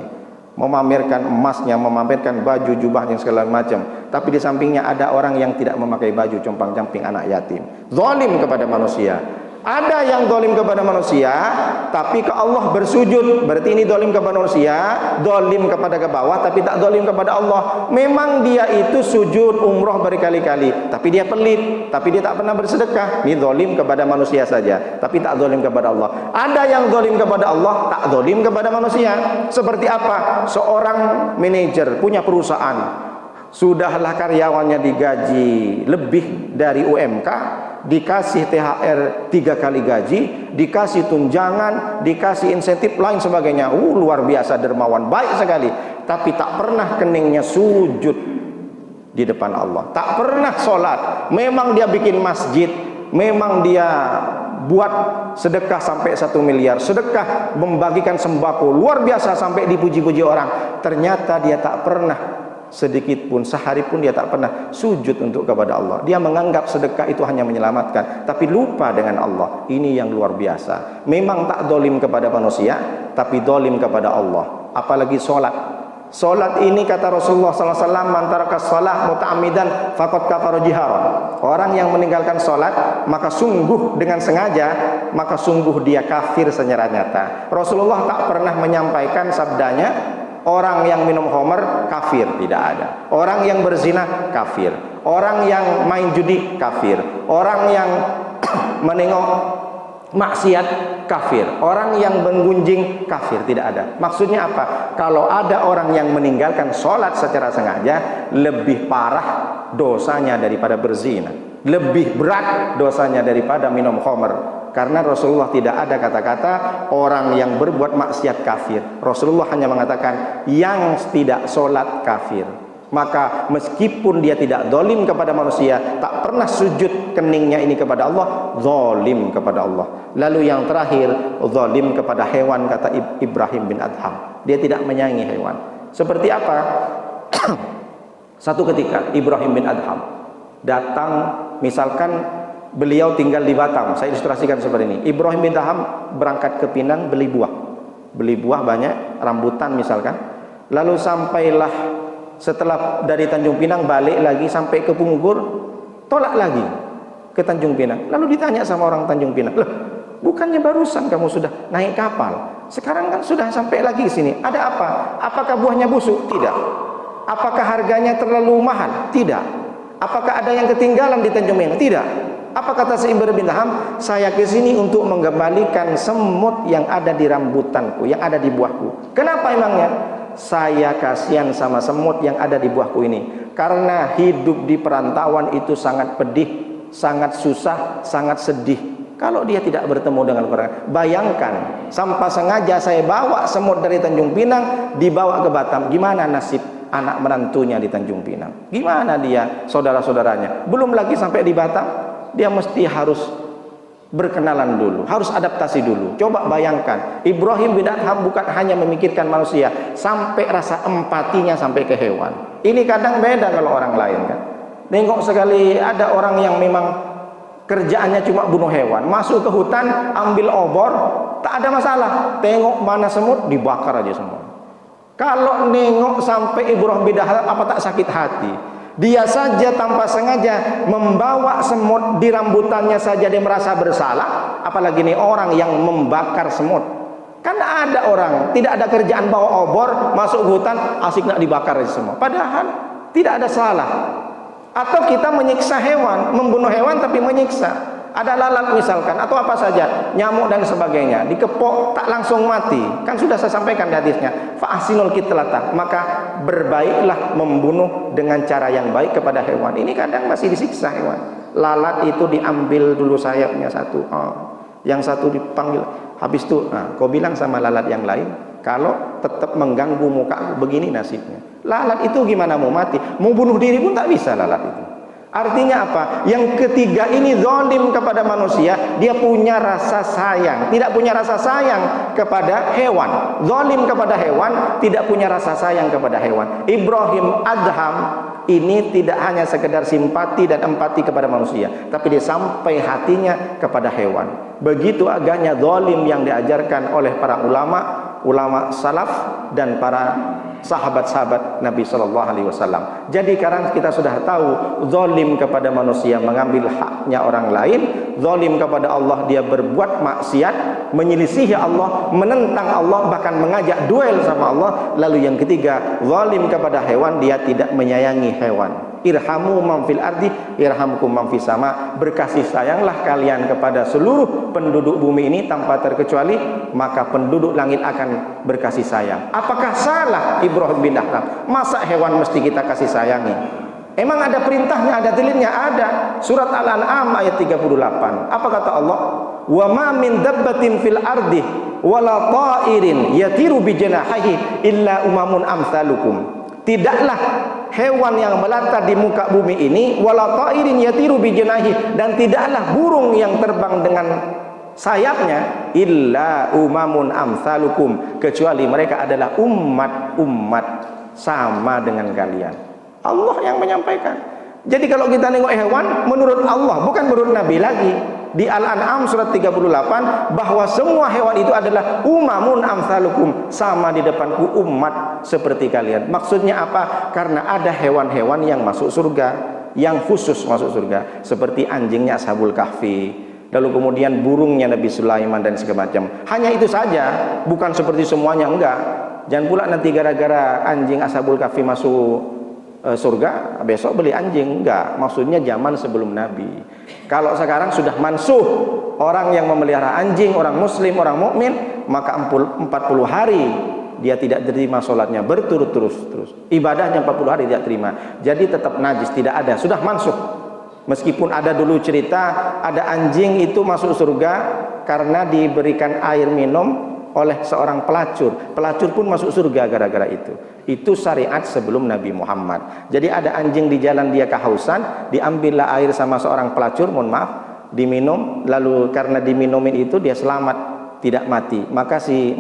memamerkan emasnya, memamerkan baju, jubahnya segala macam. Tapi di sampingnya ada orang yang tidak memakai baju, compang-camping anak yatim. Zalim kepada manusia. Ada yang zalim kepada manusia, tapi ke Allah bersujud. Berarti ini zalim kepada manusia, zalim kepada ke bawah, tapi tak zalim kepada Allah. Memang dia itu sujud umroh berkali-kali, tapi dia pelit, tapi dia tak pernah bersedekah. Ini zalim kepada manusia saja, tapi tak zalim kepada Allah. Ada yang zalim kepada Allah, tak zalim kepada manusia. Seperti apa? Seorang manajer punya perusahaan, sudahlah karyawannya digaji lebih dari UMK, dikasih THR 3 kali gaji, dikasih tunjangan, dikasih insentif lain sebagainya. Luar biasa dermawan, baik sekali. Tapi tak pernah keningnya sujud di depan Allah, tak pernah sholat. Memang dia bikin masjid, memang dia buat sedekah sampai 1 miliar, sedekah membagikan sembako luar biasa sampai dipuji-puji orang. Ternyata dia tak pernah sedikit pun, sehari pun dia tak pernah sujud untuk kepada Allah. Dia menganggap sedekah itu hanya menyelamatkan, tapi lupa dengan Allah. Ini yang luar biasa. Memang tak zalim kepada manusia, tapi zalim kepada Allah. Apalagi solat. Solat ini kata Rasulullah SAW, man taraka shalah muta'ammidan faqad kafara jiharan. Orang yang meninggalkan solat, maka sungguh dengan sengaja, maka sungguh dia kafir secara nyata. Rasulullah tak pernah menyampaikan sabdanya, Orang yang minum khamr kafir, tidak ada. Orang yang berzina kafir. Orang yang main judi kafir. Orang yang menengok maksiat kafir. Orang yang menggunjing kafir, tidak ada. Maksudnya apa? Kalau ada orang yang meninggalkan sholat secara sengaja, lebih parah dosanya daripada berzina, lebih berat dosanya daripada minum khamr. Karena Rasulullah tidak ada kata-kata orang yang berbuat maksiat kafir. Rasulullah hanya mengatakan yang tidak sholat kafir. Maka meskipun dia tidak zalim kepada manusia, tak pernah sujud keningnya ini kepada Allah, zalim kepada Allah. Lalu yang terakhir, zalim kepada hewan, kata Ibrahim bin Adham. Dia tidak menyayangi hewan. Seperti apa? Satu ketika Ibrahim bin Adham datang, misalkan beliau tinggal di Batam. Saya ilustrasikan seperti ini. Ibrahim bin Adham berangkat ke Pinang beli buah. Beli buah banyak, rambutan misalkan. Lalu sampailah, setelah dari Tanjung Pinang balik lagi sampai ke Punggur, tolak lagi ke Tanjung Pinang. Lalu ditanya sama orang Tanjung Pinang, "Loh, bukannya barusan kamu sudah naik kapal? Sekarang kan sudah sampai lagi sini. Ada apa? Apakah buahnya busuk?" Tidak. Apakah harganya terlalu mahal? Tidak. Apakah ada yang ketinggalan di Tanjung Pinang? Tidak. Apa kata si Ibrahim bin Adham? Saya ke sini untuk mengembalikan semut yang ada di rambutanku, yang ada di buahku. Kenapa emangnya? Saya kasihan sama semut yang ada di buahku ini. Karena hidup di perantauan itu sangat pedih, sangat susah, sangat sedih. Kalau dia tidak bertemu dengan orang, bayangkan, tanpa sengaja saya bawa semut dari Tanjung Pinang, dibawa ke Batam. Gimana nasib anak menantunya di Tanjung Pinang? Gimana dia, saudara-saudaranya? Belum lagi sampai di Batam, dia mesti harus berkenalan dulu, harus adaptasi dulu. Coba bayangkan, Ibrahim bin Adham bukan hanya memikirkan manusia, sampai rasa empatinya sampai ke hewan. Ini kadang beda kalau orang lain kan. Nengok sekali ada orang yang memang kerjaannya cuma bunuh hewan, masuk ke hutan, ambil obor, tak ada masalah. Tengok mana semut, dibakar aja semua. Kalau nengok sampai Ibrahim bin Adham, apa tak sakit hati? Dia saja tanpa sengaja membawa semut di rambutannya saja dia merasa bersalah, apalagi nih orang yang membakar semut. Kan ada orang tidak ada kerjaan, bawa obor masuk hutan, asik nak dibakar semua, padahal tidak ada salah. Atau kita menyiksa hewan, membunuh hewan tapi menyiksa. Ada lalat misalkan, atau apa saja, nyamuk dan sebagainya, dikepok tak langsung mati. Kan sudah saya sampaikan di hadisnya, fa'asinul kitlatah, maka berbaiklah membunuh dengan cara yang baik kepada hewan. Ini kadang masih disiksa hewan. Lalat itu diambil dulu sayapnya satu, yang satu dipanggil, habis itu kau bilang sama lalat yang lain, kalau tetap mengganggu muka begini nasibnya. Lalat itu gimana mau mati, mau bunuh diri pun tak bisa lalat itu. Artinya apa? Yang ketiga ini zalim kepada manusia, dia punya rasa sayang, tidak punya rasa sayang kepada hewan. Zalim kepada hewan, tidak punya rasa sayang kepada hewan. Ibrahim Adham ini tidak hanya sekedar simpati dan empati kepada manusia, tapi dia sampai hatinya kepada hewan. Begitu agaknya zalim yang diajarkan oleh para ulama salaf dan para sahabat-sahabat Nabi Shallallahu Alaihi Wasallam. Jadi sekarang kita sudah tahu, zalim kepada manusia mengambil haknya orang lain, zalim kepada Allah dia berbuat maksiat, menyelisihi Allah, menentang Allah, bahkan mengajak duel sama Allah. Lalu yang ketiga, zalim kepada hewan, dia tidak menyayangi hewan. Irhamu man fil ardi irhamkum man fis sama. Berkasih sayanglah kalian kepada seluruh penduduk bumi ini tanpa terkecuali, maka penduduk langit akan berkasih sayang. Apakah salah Ibrahim bin Adham? Masa hewan mesti kita kasih sayangi? Emang ada perintahnya, ada dalilnya? Ada. Surat Al-An'am ayat 38. Apa kata Allah? Wa ma min dabbatin fil ardi wala ta'irin yatiru bi janahihi illa umamun amsalukum. Tidaklah hewan yang melata di muka bumi ini, wala ta'irin yatiru bi janahi, dan tidaklah burung yang terbang dengan sayapnya, illa umamun amsalukum, kecuali mereka adalah umat-umat sama dengan kalian. Allah yang menyampaikan. Jadi kalau kita nengok hewan, menurut Allah, bukan menurut Nabi lagi. Di Al-An'am surat 38, bahwa semua hewan itu adalah umamun amsalukum, sama di depanku umat seperti kalian. Maksudnya apa? Karena ada hewan-hewan yang masuk surga, yang khusus masuk surga, seperti anjingnya Ashabul Kahfi, lalu kemudian burungnya Nabi Sulaiman dan segala macam. Hanya itu saja, bukan seperti semuanya, enggak. Jangan pula nanti gara-gara anjing Ashabul Kahfi masuk surga, besok beli anjing. Enggak, maksudnya zaman sebelum Nabi. Kalau sekarang sudah mansuh, orang yang memelihara anjing, orang muslim, orang mukmin, maka 40 hari dia tidak terima sholatnya berturut-turut. Ibadahnya 40 hari tidak terima. Jadi tetap najis, tidak ada, sudah mansuh. Meskipun ada dulu cerita ada anjing itu masuk surga karena diberikan air minum oleh seorang pelacur. Pelacur pun masuk surga gara-gara itu. Itu syariat sebelum Nabi Muhammad. Jadi ada anjing di jalan, dia kehausan, diambillah air sama seorang pelacur, mohon maaf, diminum, lalu karena diminumin itu dia selamat, tidak mati. Maka si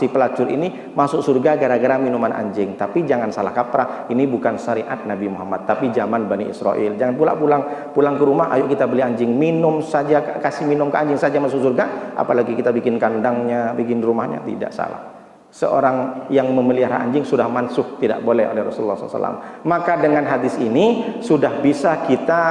pelacur ini masuk surga gara-gara minuman anjing. Tapi jangan salah kaprah, ini bukan syariat Nabi Muhammad, tapi zaman Bani Israel. Jangan pula pulang ke rumah, ayo kita beli anjing, minum saja, kasih minum ke anjing saja masuk surga, apalagi kita bikin kandangnya, bikin rumahnya. Tidak salah. Seorang yang memelihara anjing sudah mansuh, tidak boleh oleh Rasulullah SAW. Maka dengan hadis ini sudah bisa kita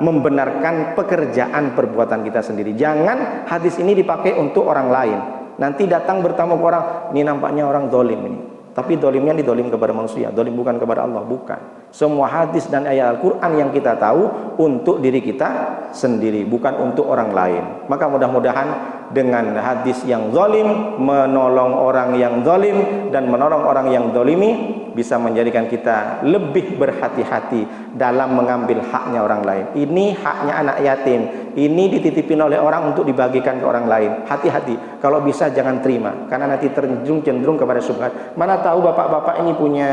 membenarkan pekerjaan perbuatan kita sendiri. Jangan hadis ini dipakai untuk orang lain. Nanti datang bertamu ke orang, ini nampaknya orang zalim ini. Tapi zalimnya dizalim kepada manusia, zalim bukan kepada Allah, bukan. Semua hadis dan ayat Al-Quran yang kita tahu untuk diri kita sendiri, bukan untuk orang lain. Maka mudah-mudahan dengan hadis yang zalim, menolong orang yang zalim dan menolong orang yang zalimi, bisa menjadikan kita lebih berhati-hati dalam mengambil haknya orang lain. Ini haknya anak yatim, ini dititipin oleh orang untuk dibagikan ke orang lain. Hati-hati, kalau bisa jangan terima, karena nanti cenderung kepada syubhat. Mana tahu bapak-bapak ini punya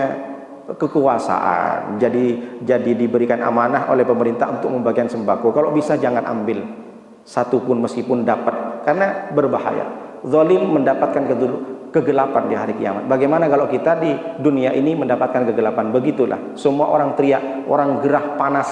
kekuasaan, jadi diberikan amanah oleh pemerintah untuk membagikan sembako. Kalau bisa jangan ambil satu pun meskipun dapat, karena berbahaya. Zalim mendapatkan kegelapan di hari kiamat. Bagaimana kalau kita di dunia ini mendapatkan kegelapan? Begitulah, semua orang teriak, orang gerah panas.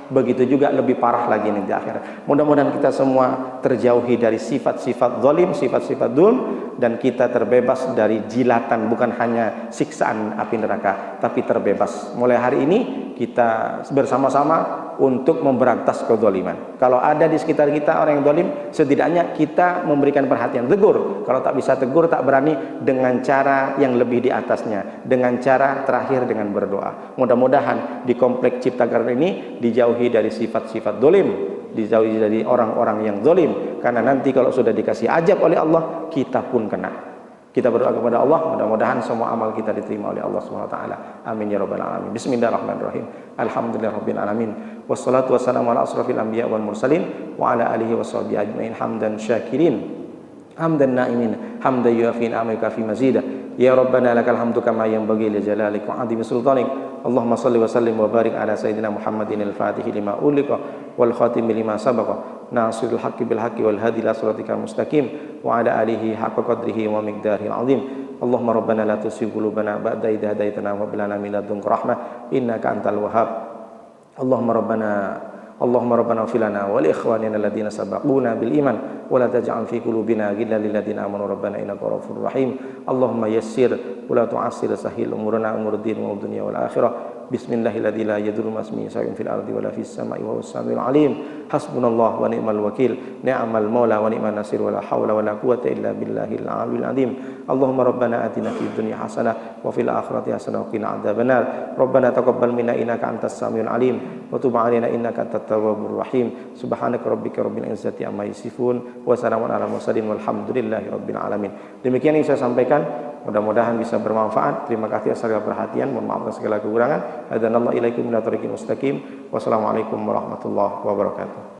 Begitu juga lebih parah lagi nanti akhirat. Mudah-mudahan kita semua terjauhi dari sifat-sifat zalim, sifat-sifat dzulm, dan kita terbebas dari jilatan, bukan hanya siksaan api neraka, tapi terbebas. Mulai hari ini kita bersama-sama untuk memberantas kezaliman. Kalau ada di sekitar kita orang yang zalim, setidaknya kita memberikan perhatian, tegur. Kalau tak bisa tegur, tak berani, dengan cara yang lebih di atasnya, dengan cara terakhir dengan berdoa. Mudah-mudahan di kompleks Cipta Karya ini dijauhi dari sifat-sifat zalim, dijauhi dari orang-orang yang zalim, karena nanti kalau sudah dikasih ajab oleh Allah, kita pun kena. Kita berdoa kepada Allah, mudah-mudahan semua amal kita diterima oleh Allah Subhanahu wa taala. Amin ya rabbal alamin. Bismillahirrahmanirrahim. Alhamdulillahirabbil alamin. Wassalatu wassalamu ala asrofil anbiya wal mursalin wa ala alihi washabihi ajmain hamdan syakirin. Hamdan na'imin, hamdan yuafi ni'amaka fi mazidah. Ya Rabbana lakal hamdu kama yanbaghi li jalalika wa 'azimi sultanik. Allahumma shalli wa sallim wa barik ala sayyidina Muhammadin al-Fatih lima uliqa wal khatimi lima sabaqa. Nasirul haqqi bil haqqi wal hadi ila siratikal mustaqim wa ala alihi haqqa qadrihi wa miqdarihil 'azim. Allahumma rabbana la tuzigh qulubana ba'da idh hadaitana wa hab lana min ladunka rahmah innaka antal wahhab. Allahumma rabbana ighfir lana wa li ikhwanina alladhina sabaquna bil iman wa la taj'al fi qulubina ghillan lil ladzina amanu rabbana innaka ghafurur rahim. Allahumma yassir wa la tu'assir, sahhil umurana umurdin wa dunya wal akhirah. Bismillahilladzi la yadurru ma ismihi shay'un fil ardi wa la fis sama'i wa huwas samiul alim. Hasbunallahu wa ni'mal wakil, ni'mal maula wa ni'man nasir, wa la haula wa la quwwata illa billahil aliyyil azim. Allahumma rabbana atina fid dunya hasanah wa fil akhirati hasanah wa qina adzabannar. Rabbana taqabbal minna innaka antas samiul alim wa tub 'alaina innaka antat tawwabur rahim. Subhanaka rabbika rabbil izzati amma yasifun wa salamun alal mursalin walhamdulillahi rabbil alamin. Demikian yang saya sampaikan, mudah-mudahan bisa bermanfaat. Terima kasih atas segala perhatian, mohon maaf atas segala kekurangan. Hadanallahu ilaikum ila thariqil mustaqim. Wassalamualaikum warahmatullahi wabarakatuh.